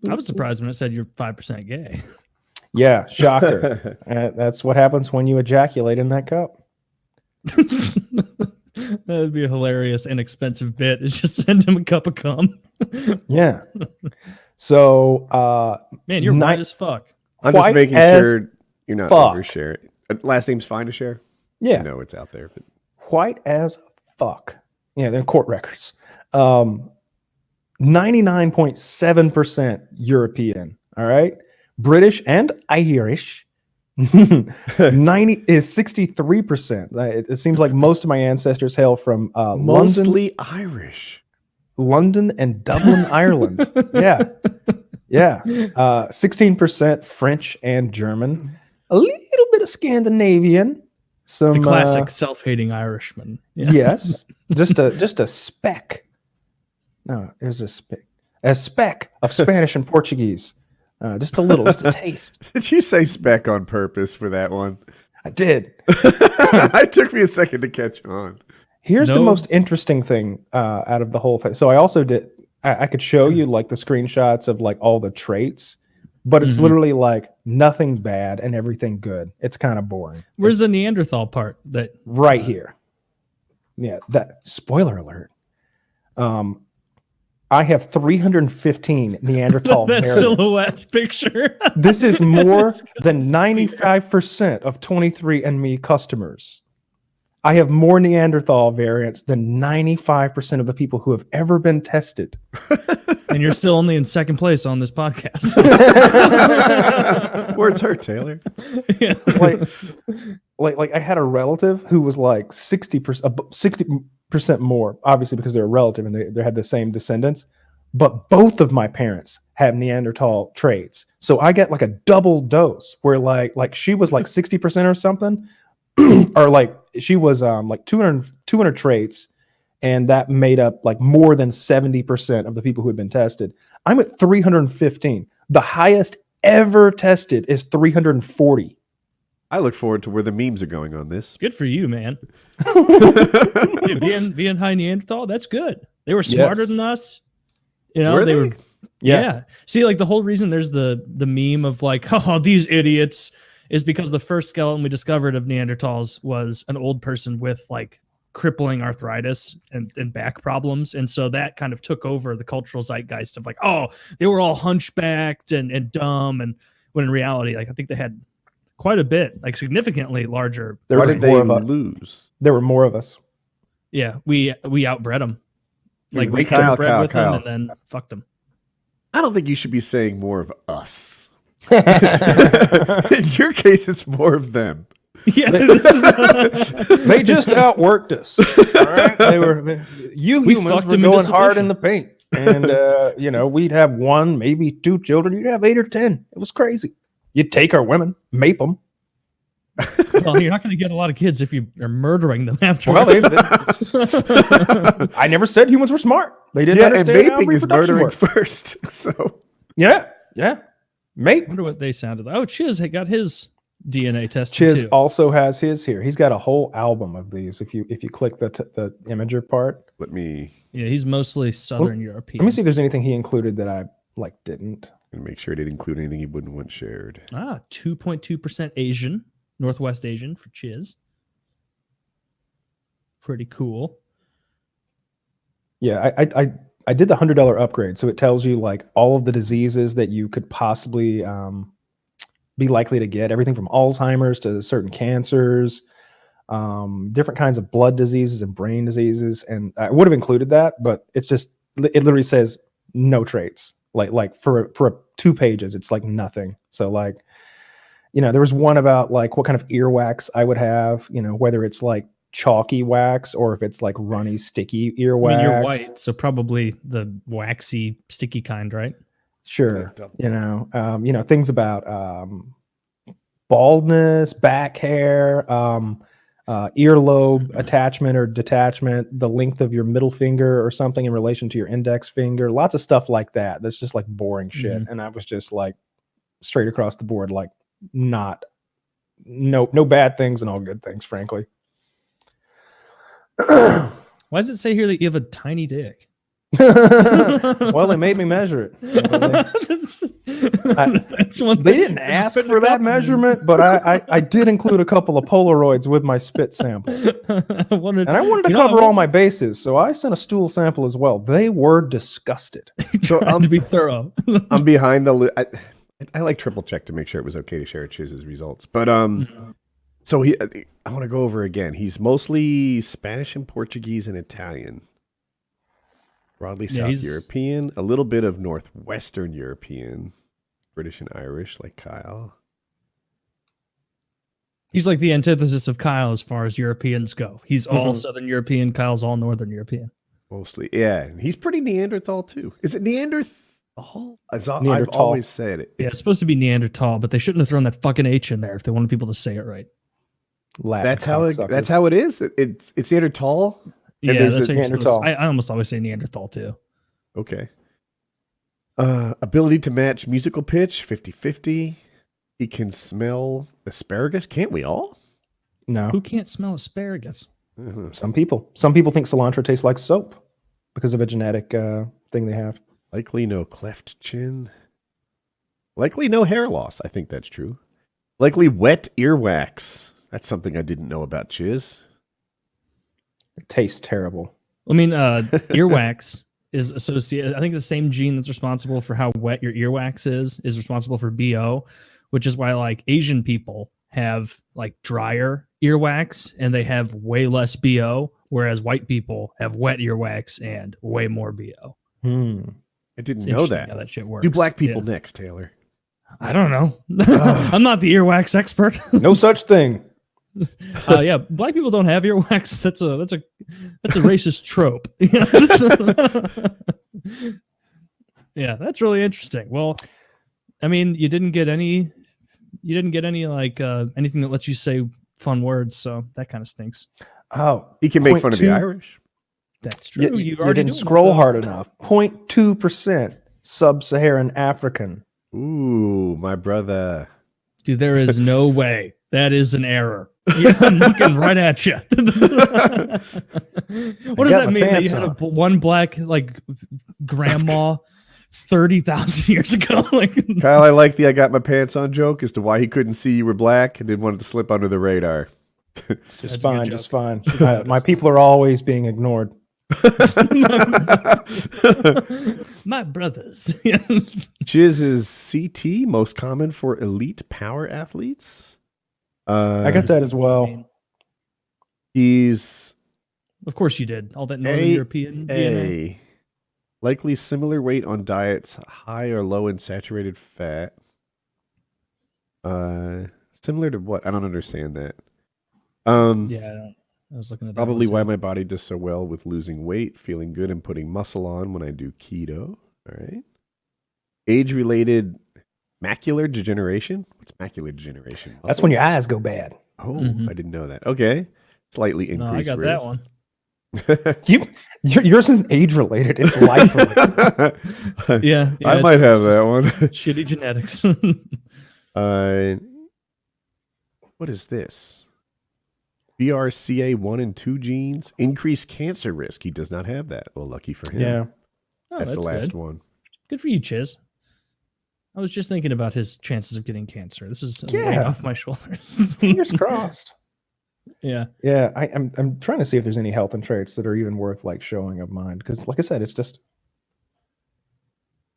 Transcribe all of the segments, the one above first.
I was surprised when it said you're 5% gay. Yeah, shocker. That's what happens when you ejaculate in that cup. That would be a hilarious, inexpensive bit. It's just send him a cup of cum. Yeah. So, man, you're white as fuck. I'm just making sure you're not oversharing. Last name's fine to share. Yeah, I know it's out there, but white as fuck. Yeah, they're court records. 99.7% European. All right, British and Irish. 90 is 63%. It seems like most of my ancestors hail from mostly Irish. London and Dublin, Ireland. Yeah. 16% French and German. A little bit of Scandinavian. The classic self-hating Irishman. Yeah. Yes. Just a speck. No, there's a speck of Spanish and Portuguese. Just a little, just a taste. Did you say speck on purpose for that one? I did. It took me a second to catch on. Here's the most interesting thing out of the whole thing. So I also did, I could show you like the screenshots of like all the traits, but it's literally like nothing bad and everything good. It's kind of boring. Where's the Neanderthal part? That right here. Yeah, that spoiler alert. I have 315 Neanderthal that variants. Silhouette picture. This is more than 95% of 23andMe customers. I have more Neanderthal variants than 95% of the people who have ever been tested. And you're still only in second place on this podcast. Words hurt, Taylor. Yeah. Like I had a relative who was like 60% more, obviously because they're a relative and they had the same descendants. But both of my parents have Neanderthal traits. So I get like a double dose where like she was like 60% or something. Or like she was like 200 traits, and that made up like more than 70% of the people who had been tested. I'm at 315. The highest ever tested is 340. I look forward to where the memes are going on this. Good for you, man. Dude, being high Neanderthal, that's good. They were smarter than us. You know, they were. Yeah. See, like the whole reason there's the meme of like, oh, these idiots, is because the first skeleton we discovered of Neanderthals was an old person with like crippling arthritis and back problems. And so that kind of took over the cultural zeitgeist of like, oh, they were all hunchbacked and dumb. And when in reality, like I think they had quite a bit, like significantly larger. Why did they lose? There were more of us. Yeah, we outbred them. Like we Kyle, bred with them and then fucked them. I don't think you should be saying more of us. In your case, it's more of them. Yeah, they just outworked us. All right, humans were going hard in the paint, and we'd have one, maybe two children. You'd have 8 or 10. It was crazy. You'd take our women, mape them. Well, you're not going to get a lot of kids if you are murdering them after. Well, I never said humans were smart. They didn't understand and vaping is murdering first. So yeah. Mate. I wonder what they sounded like. Oh, Chiz got his DNA tested Chiz too. also has his here. He's got a whole album of these. If you click the imager part. Yeah, he's mostly Southern European. Let me see if there's anything he included that I didn't. And make sure it didn't include anything he wouldn't want shared. 2.2% Asian, Northwest Asian for Chiz. Pretty cool. Yeah, I did the $100 upgrade, so it tells you like all of the diseases that you could possibly be likely to get, everything from Alzheimer's to certain cancers, different kinds of blood diseases and brain diseases. And I would have included that, but it literally says no traits. Like for 2 pages, it's like nothing. So like, there was one about like what kind of earwax I would have, whether it's like chalky wax or if it's like runny, sticky earwax. I mean, you're white, so probably the waxy, sticky kind, right? Sure. Things about baldness, back hair, earlobe attachment or detachment, the length of your middle finger or something in relation to your index finger, lots of stuff like that. That's just like boring shit. And I was just like straight across the board, like no bad things and all good things, frankly. Why does it say here that you have a tiny dick? Well, they made me measure it. They didn't ask for that measurement, but I did include a couple of Polaroids with my spit sample. I wanted to cover all my bases, so I sent a stool sample as well. They were disgusted. So I'm to be thorough. I'm behind the. I like triple check to make sure it was okay to share Chiz's results, but so I want to go over again. He's mostly Spanish and Portuguese and Italian. Broadly South European, a little bit of Northwestern European, British and Irish, like Kyle. He's like the antithesis of Kyle as far as Europeans go. He's all Southern European. Kyle's all Northern European. Mostly, yeah. And he's pretty Neanderthal, too. Is it Neanderthal? I've always said it. Yeah, it's supposed to be Neanderthal, but they shouldn't have thrown that fucking H in there if they wanted people to say it right. That's how it is? It's Neanderthal? Yeah, that's Neanderthal. I almost always say Neanderthal too. Okay. Ability to match musical pitch, 50-50. He can smell asparagus. Can't we all? No. Who can't smell asparagus? Some people. Some people think cilantro tastes like soap because of a genetic thing they have. Likely no cleft chin. Likely no hair loss. I think that's true. Likely wet earwax. That's something I didn't know about Chiz. It tastes terrible. I mean, earwax is associated. I think the same gene that's responsible for how wet your earwax is responsible for BO, which is why like Asian people have like drier earwax and they have way less BO, whereas white people have wet earwax and way more BO. I didn't know that. How that shit works. Do black people next, Taylor? I don't know. I'm not the earwax expert. No such thing. Yeah, black people don't have earwax. That's a racist trope. Yeah, that's really interesting. Well, I mean, you didn't get any like anything that lets you say fun words, so that kind of stinks. Oh, he can make fun of the Irish. That's true. You didn't scroll hard enough. 0.2% sub-Saharan African. Ooh, my brother. Dude, there is no way. That is an error. Yeah, I'm looking right at you. What does that mean? That you had one black like grandma 30,000 years ago? Like Kyle, I like the "I got my pants on" joke as to why he couldn't see you were black and didn't want it to slip under the radar. Just fine. My people are always being ignored. My brothers. Chiz is CT, most common for elite power athletes. I got that as well. He's, of course, you did all that Northern European DNA. Likely similar weight on diets high or low in saturated fat. Similar to what? I don't understand that. Yeah, I was looking at that. Probably why my body does so well with losing weight, feeling good, and putting muscle on when I do keto. All right. Age-related macular degeneration. What's macular degeneration? Muscles? That's when your eyes go bad. Oh, I didn't know that. Okay. Slightly increased. No, I got risk. that one. Yours isn't age-related. It's life-related. Yeah, I might have that one. Shitty genetics. What is this? BRCA1 and 2 genes. Increased cancer risk. He does not have that. Well, lucky for him. Yeah. That's the last one. Good for you, Chiz. I was just thinking about his chances of getting cancer. This is way off my shoulders. Fingers crossed. Yeah. Yeah. I'm trying to see if there's any health and traits that are even worth like showing of mine. Because like I said, it's just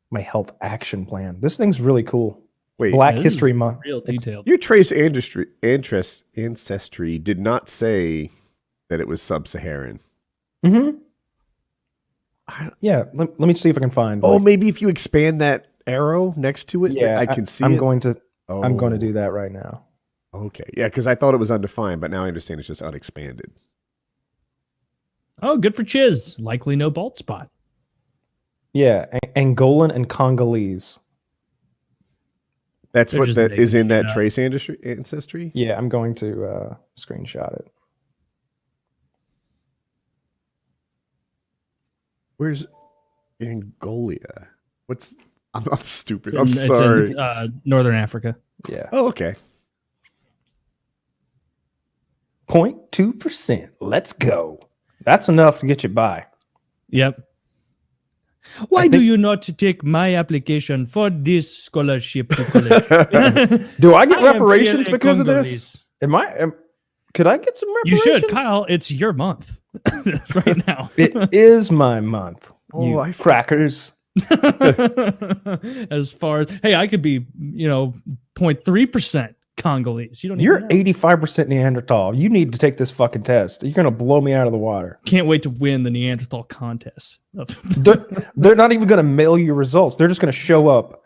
my health action plan. This thing's really cool. Wait, Black History Month. Real detailed. Your trace ancestry did not say that it was sub-Saharan. Mm-hmm. Yeah. Let me see if I can find. Oh, maybe if you expand that arrow next to it, I can see I'm it. going to do that right now. Okay. Yeah, because I thought it was undefined, but now I understand it's just unexpanded. Oh, good for Chiz. Likely no bald spot. Yeah. Angolan and Congolese. That's what that is in that trace ancestry? Yeah, I'm going to screenshot it. Where's Angola? I'm stupid. I'm sorry. It's in, Northern Africa. Yeah. Oh, okay. 0.2%. Let's go. That's enough to get you by. Yep. Why do you not take my application for this scholarship to college? Do I get I am reparations PLA because of Congolese. this? Could I get some You reparations? should, Kyle. It's your month right now. It is my month. Oh, Crackers. As far as, hey, I could be, 0.3% Congolese. You don't. You're even know. 85% Neanderthal. You need to take this fucking test. You're gonna blow me out of the water. Can't wait to win the Neanderthal contest. They're not even gonna mail you results. They're just gonna show up,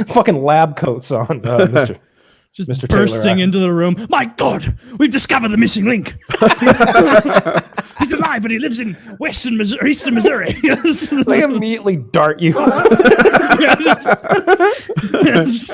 fucking lab coats on, Mr. Just Mr. bursting Taylor. into the room. My God, we've discovered the missing link. He's alive, and he lives in eastern Missouri. They immediately dart you. Yes.